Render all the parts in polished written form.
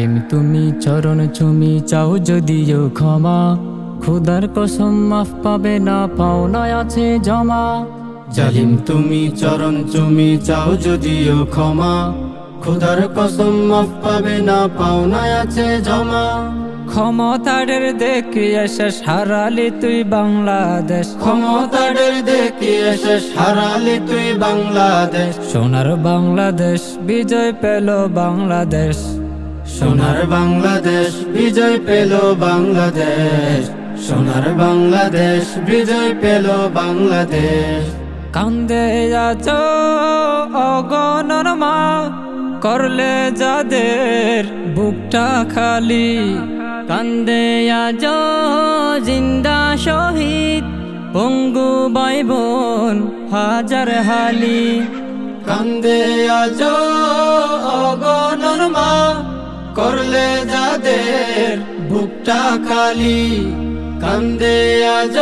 জালিম তুমি চরণ চুমি চাও যদিও ক্ষমা, খুদার কসম মাফ পাবে না, পাওনায় আছে জমা। জালিম তুমি চরণ চুমি চাও যদিও ক্ষমা, খুদার কসম মাফ পাবে না, পাওনায় আছে জমা। ক্ষমতাদের দেখিয়ে শেষ হারালি তুই বাংলাদেশ, ক্ষমতাদের দেখিয়ে শেষ হারালি তুই বাংলাদেশ। সোনার বাংলাদেশ বিজয় পেল বাংলাদেশ, সোনার বাংলাদেশ বিজয় পেল বাংলাদেশ। সোনার বাংলাদেশ বিজয় পেল বাংলাদেশ। কান্দে আজ অগণন মা, করলে যাদের বুকটা খালি। কান্দে আজ জিন্দা শহীদ, পঙ্গু ভাই বোন হাজার হালি। কান্দে আজ অগণন মা, করলে যাদের বুকটা খালি। কান্দে আজ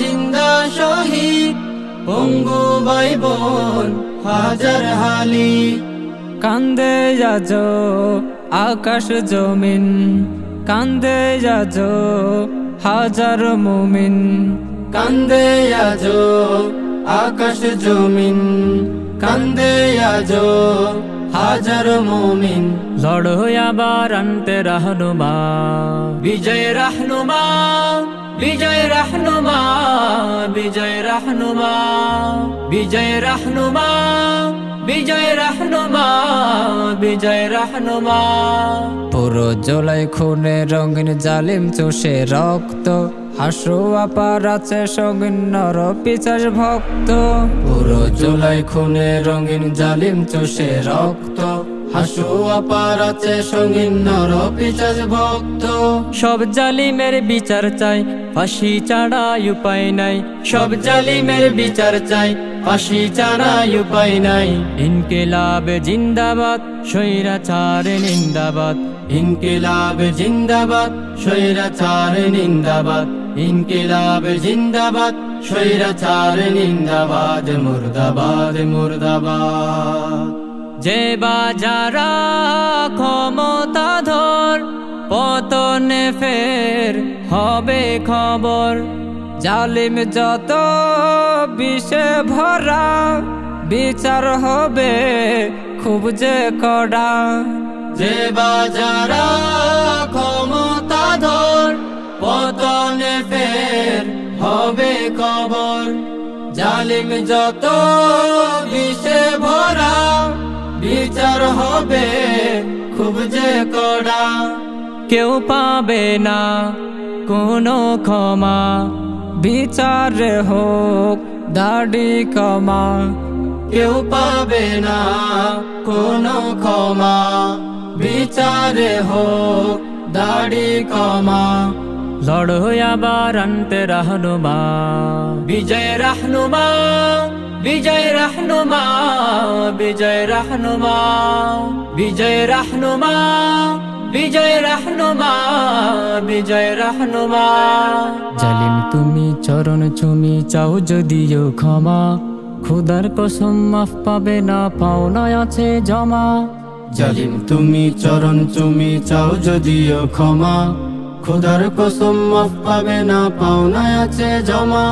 জিন্দা শহীদ, পঙ্গু ভাই বোন হাজার হালি। কান্দে আজ আকাশ জমিন, কান্দে আজ হাজার মুমিন। কান্দে আজ আকাশ জমিন, কান্দে আজ হাজার মুমিন। লড়ো আবার আনতে রাহনুমা, বিজয় রাহনুমা, বিজয় রাহনুমা, বিজয় রাহনুমা, বিজয় রাহনুমা, বিজয় রাহনুমা, বিজয় রাহনুমা। পুরো জলাই খুনে রঙিন জালিম চষে রক্ত, হাসু আপার আছে সঙ্গিন নর পিছাস ভক্ত। পুরো জলাই খুনে রঙিন জালিম চষে রক্ত, হাসু আপার আছে সঙ্গিন নর পিছাস ভক্ত। সব জালিমের বিচার চাই, ফাঁসি ছাড়া উপায় নাই। সব জালিমের বিচার চাই, ফাঁসি ছাড়া উপায় নাই। ইনকিলাব জিন্দাবাদ, স্বৈরাচার নিন্দাবাদ। ইনকিলাব জিন্দাবাদ, স্বৈরাচার নিন্দাবাদ। ইনকিলাব জিন্দাবাদ, স্বৈরাচার নিন্দাবাদ। মুর্দাবাদ, মুর্দাবাদ। যে বাজারা ক্ষমতাধর, পতনে ফের হবে খবর। জালিম যত বিষে ভরা, বিচার হবে খুব যে কড়া। যে বাজারা ক্ষমতাধর, পতনে ফের হবে খবর। জালিম যত বিষে ভরা, বিচার হবে খুব যে কড়া। কেউ পাবে না কোনো ক্ষমা, বিচার হোক দাড়ি কমা। কেউ পাবে না কোনো ক্ষমা, বিচারে হোক দাড়ি কমা। লড়ো আবার আনতে রাহনুমা, বিজয় রাহনুমা, বিজয় রাহনুমা, বিজয় রাহনুমা, বিজয় রাহনুমা, বিজয় রাহনুমা, বিজয় রাহনুমা। জালিম তুমি চরণ চুমি চাও যদিও ক্ষমা, খুদার কসম মাফ পাবে না, পাওনায় আছে জমা। জালিম তুমি চরণ চুমি চাও যদিও ক্ষমা, খুদার কসম মাফ পাবে না, পাওনায় আছে জমা।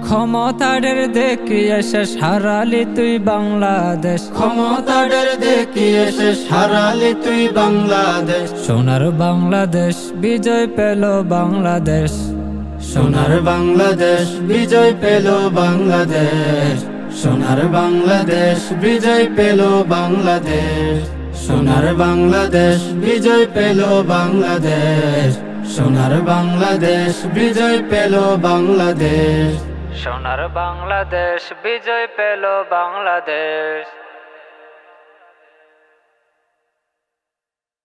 ক্ষমতাদের দেখিয়ে শেষ হারালি তুই বাংলাদেশ, ক্ষমতাদের দেখিয়ে শেষ হারালি তুই বাংলাদেশ। সোনার বাংলাদেশ বিজয় পেল বাংলাদেশ, সোনার বাংলাদেশ বিজয় পেল বাংলাদেশ। সোনার বাংলাদেশ বিজয় পেল বাংলাদেশ। সোনার বাংলাদেশ বিজয় পেল বাংলাদেশ। সোনার বাংলাদেশ বিজয় পেল বাংলাদেশ। সোনার বাংলাদেশ বিজয় পেল বাংলাদেশ।